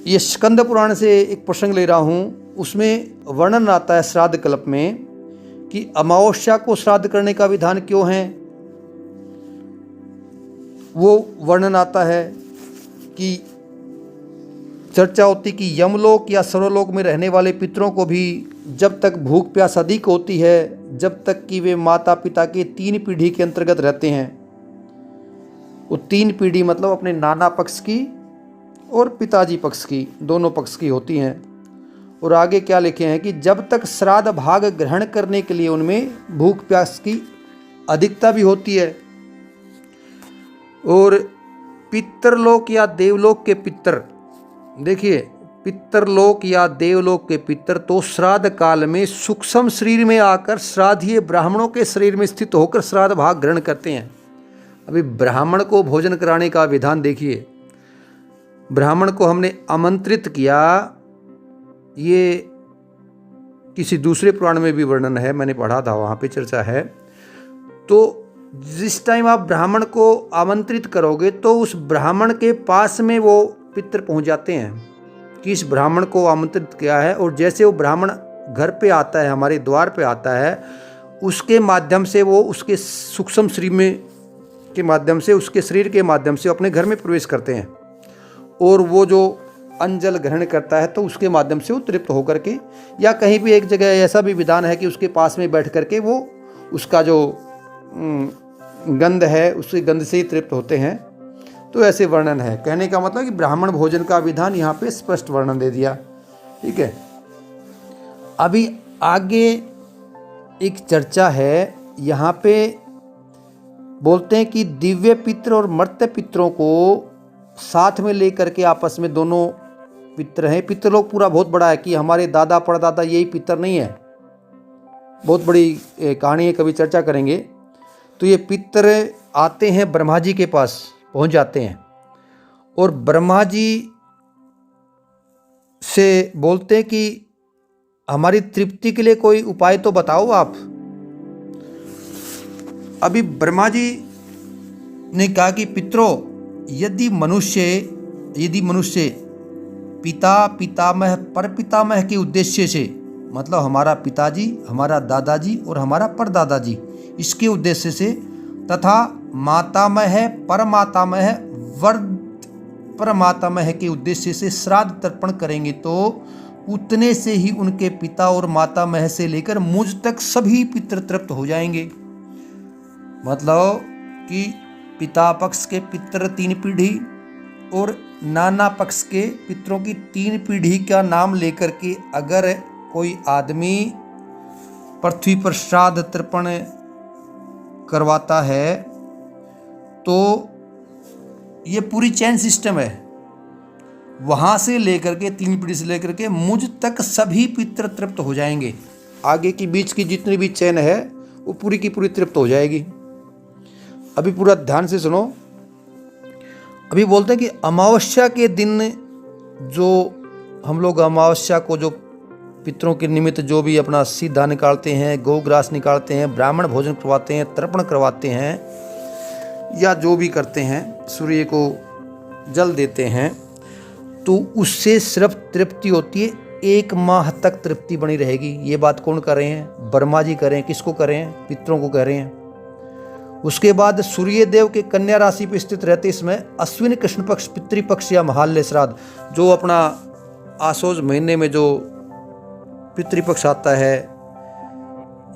ये स्कंद पुराण से एक प्रसंग ले रहा हूँ। उसमें वर्णन आता है श्राद्ध कल्प में कि अमावस्या को श्राद्ध करने का विधान क्यों है। वो वर्णन आता है कि चर्चा होती कि यमलोक या सर्वलोक में रहने वाले पितरों को भी जब तक भूख प्यास अधिक होती है, जब तक कि वे माता पिता के 3 पीढ़ी के अंतर्गत रहते हैं। वो 3 पीढ़ी मतलब अपने नाना पक्ष की और पिताजी पक्ष की, दोनों पक्ष की होती हैं। और आगे क्या लिखे हैं कि जब तक श्राद्ध भाग ग्रहण करने के लिए उनमें भूख प्यास की अधिकता भी होती है। और पितरलोक या देवलोक के पितर, देखिए पितरलोक या देवलोक के पितर तो श्राद्ध काल में सूक्ष्म शरीर में आकर श्राद्धीय ब्राह्मणों के शरीर में स्थित होकर श्राद्ध भाग ग्रहण करते हैं। अभी ब्राह्मण को भोजन कराने का विधान देखिए। ब्राह्मण को हमने आमंत्रित किया, ये किसी दूसरे पुराण में भी वर्णन है, मैंने पढ़ा था, वहाँ पे चर्चा है। तो जिस टाइम आप ब्राह्मण को आमंत्रित करोगे तो उस ब्राह्मण के पास में वो पितर पहुँच जाते हैं कि इस ब्राह्मण को आमंत्रित किया है। और जैसे वो ब्राह्मण घर पे आता है, हमारे द्वार पे आता है, उसके माध्यम से वो उसके सूक्ष्म शरीर में के माध्यम से, उसके शरीर के माध्यम से अपने घर में प्रवेश करते हैं। और वो जो अंजल ग्रहण करता है तो उसके माध्यम से वो तृप्त होकर के, या कहीं भी एक जगह ऐसा भी विधान है कि उसके पास में बैठ करके वो उसका जो गंध है उसकी गंध से ही तृप्त होते हैं। तो ऐसे वर्णन है। कहने का मतलब कि ब्राह्मण भोजन का विधान यहाँ पे स्पष्ट वर्णन दे दिया। ठीक है, अभी आगे एक चर्चा है। यहाँ पे बोलते हैं कि दिव्य पितर और मर्त्य पितरों को साथ में लेकर के आपस में दोनों पितर हैं। पितरलोक पूरा बहुत बड़ा है कि हमारे दादा परदादा यही पितर नहीं है, बहुत बड़ी कहानी है, कभी चर्चा करेंगे। तो ये पितर आते हैं ब्रह्मा जी के पास, पहुंच जाते हैं और ब्रह्मा जी से बोलते हैं कि हमारी तृप्ति के लिए कोई उपाय तो बताओ आप। अभी ब्रह्मा जी ने कहा कि पितरों, यदि मनुष्य पिता पितामह परपितामह के उद्देश्य से, मतलब हमारा पिताजी, हमारा दादाजी और हमारा परदादाजी, इसके उद्देश्य से, तथा मातामह परमातामह वर्द परमातामह के उद्देश्य से श्राद्ध तर्पण करेंगे तो उतने से ही उनके पिता और मातामह से लेकर मुझ तक सभी पितृ तृप्त हो जाएंगे। मतलब कि पिता पक्ष के पितर 3 पीढ़ी और नाना पक्ष के पितरों की 3 पीढ़ी का नाम लेकर के अगर कोई आदमी पृथ्वी पर श्राद्ध तर्पण करवाता है तो ये पूरी चैन सिस्टम है। वहाँ से लेकर के 3 पीढ़ी से लेकर के मुझ तक सभी पितर तृप्त हो जाएंगे। आगे की बीच की जितनी भी चैन है वो पूरी की पूरी तृप्त हो जाएगी। अभी पूरा ध्यान से सुनो। अभी बोलते हैं कि अमावस्या के दिन जो हम लोग अमावस्या को जो पितरों के निमित्त जो भी अपना सीधा निकालते हैं, गोग्रास निकालते हैं, ब्राह्मण भोजन करवाते हैं, तर्पण करवाते हैं या जो भी करते हैं, सूर्य को जल देते हैं, तो उससे सिर्फ तृप्ति होती है। 1 माह तक तृप्ति बनी रहेगी। ये बात कौन कर रहे हैं? ब्रह्मा जी कर रहे हैं। किसको कर रहे हैं? पितरों को कह रहे हैं। उसके बाद सूर्य देव के कन्या राशि पर स्थित रहते इसमें अश्विन कृष्ण पक्ष पितृपक्ष या महाल्य श्राद्ध, जो अपना आसोज महीने में जो पितृपक्ष आता है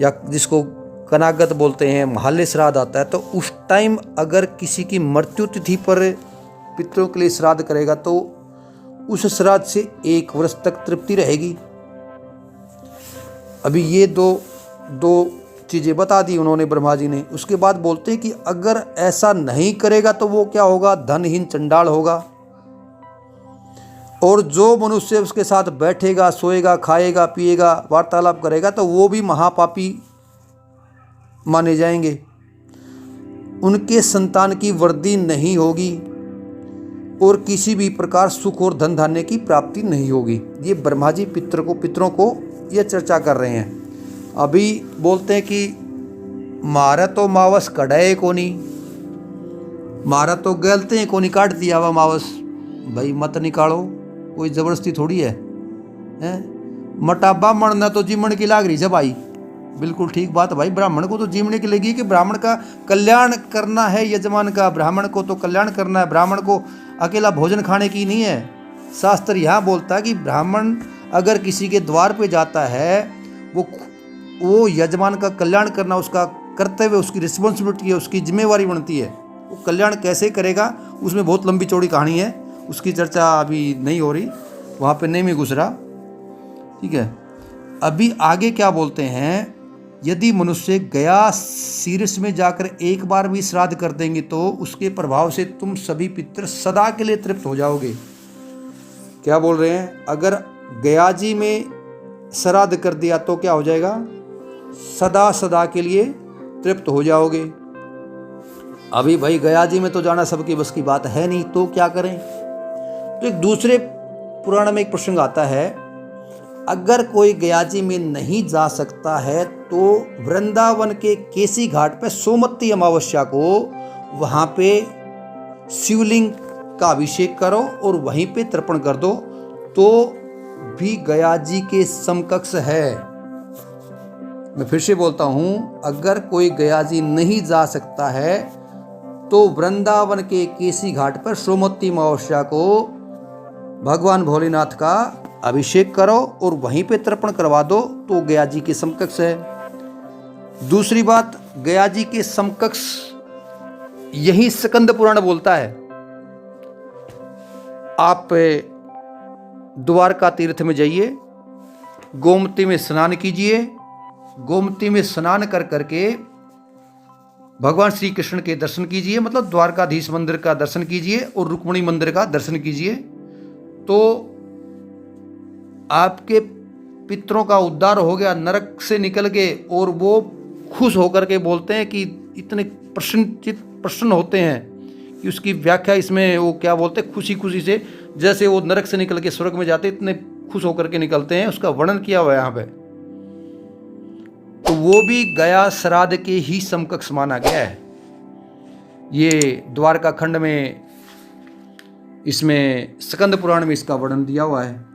या जिसको कनागत बोलते हैं, महाल्य श्राद्ध आता है, तो उस टाइम अगर किसी की मृत्यु तिथि पर पितरों के लिए श्राद्ध करेगा तो उस श्राद्ध से 1 वर्ष तक तृप्ति रहेगी। अभी ये दो चीज़ें बता दी उन्होंने, ब्रह्मा जी ने। उसके बाद बोलते हैं कि अगर ऐसा नहीं करेगा तो वो क्या होगा? धनहीन चंडाल होगा। और जो मनुष्य उसके साथ बैठेगा, सोएगा, खाएगा, पिएगा, वार्तालाप करेगा तो वो भी महापापी माने जाएंगे। उनके संतान की वृद्धि नहीं होगी और किसी भी प्रकार सुख और धन धान्य की प्राप्ति नहीं होगी। ये ब्रह्मा जी पितरों को ये चर्चा कर रहे हैं। अभी बोलते हैं कि मारा तो मावस कड़ाए कोनी, मारा तो गलते हैं कोनी, काट दिया हुआ मावस, भाई मत निकालो। कोई ज़बरदस्ती थोड़ी है, हैं? मटाबा मरना तो जीवन की लाग रही है भाई। बिल्कुल ठीक बात है भाई, ब्राह्मण को तो जीवने की लगी कि ब्राह्मण का कल्याण करना है, यजमान का ब्राह्मण को तो कल्याण करना है, ब्राह्मण को अकेला भोजन खाने की नहीं है। शास्त्र यहाँ बोलता है कि ब्राह्मण अगर किसी के द्वार पे जाता है, वो यजमान का कल्याण करना उसका कर्तव्य, उसकी रिस्पॉन्सिबिलिटी है, उसकी जिम्मेवारी बनती है। वो कल्याण कैसे करेगा उसमें बहुत लंबी चौड़ी कहानी है, उसकी चर्चा अभी नहीं हो रही, वहाँ पे नहीं मैं घुस रहा, ठीक है। अभी आगे क्या बोलते हैं, यदि मनुष्य गया शीर्ष में जाकर एक बार भी श्राद्ध कर देंगे तो उसके प्रभाव से तुम सभी पितृ सदा के लिए तृप्त हो जाओगे। क्या बोल रहे हैं, अगर गया जी में श्राद्ध कर दिया तो क्या हो जाएगा, सदा सदा के लिए तृप्त हो जाओगे। अभी भाई गया जी में तो जाना सबकी बस की बात है नहीं, तो क्या करें। तो एक दूसरे पुराण में एक प्रसंग आता है, अगर कोई गया जी में नहीं जा सकता है तो वृंदावन के केसी घाट पे सोमवती अमावस्या को वहाँ पे शिवलिंग का अभिषेक करो और वहीं पे तर्पण कर दो, तो भी गया जी के समकक्ष है। मैं फिर से बोलता हूँ, अगर कोई गया जी नहीं जा सकता है तो वृंदावन के केसी घाट पर सोमवती अमावस्या को भगवान भोलेनाथ का अभिषेक करो और वहीं पे तर्पण करवा दो, तो गया जी के समकक्ष है। दूसरी बात, गया जी के समकक्ष यही स्कंद पुराण बोलता है। आप द्वारका तीर्थ में जाइए, गोमती में स्नान कीजिए, गोमती में स्नान कर करके भगवान श्री कृष्ण के दर्शन कीजिए, मतलब द्वारकाधीश मंदिर का दर्शन कीजिए और रुक्मिणी मंदिर का दर्शन कीजिए, तो आपके पितरों का उद्धार हो गया, नरक से निकल गए। और वो खुश होकर के बोलते हैं कि इतने प्रसन्न होते हैं कि उसकी व्याख्या इसमें वो क्या बोलते हैं, खुशी खुशी से, जैसे वो नरक से निकल के स्वर्ग में जाते इतने खुश होकर के निकलते हैं, उसका वर्णन किया हुआ है यहाँ पे। तो वो भी गया श्राद्ध के ही समकक्ष माना गया है। ये द्वारका खंड में, इसमें स्कंद पुराण में इसका वर्णन दिया हुआ है।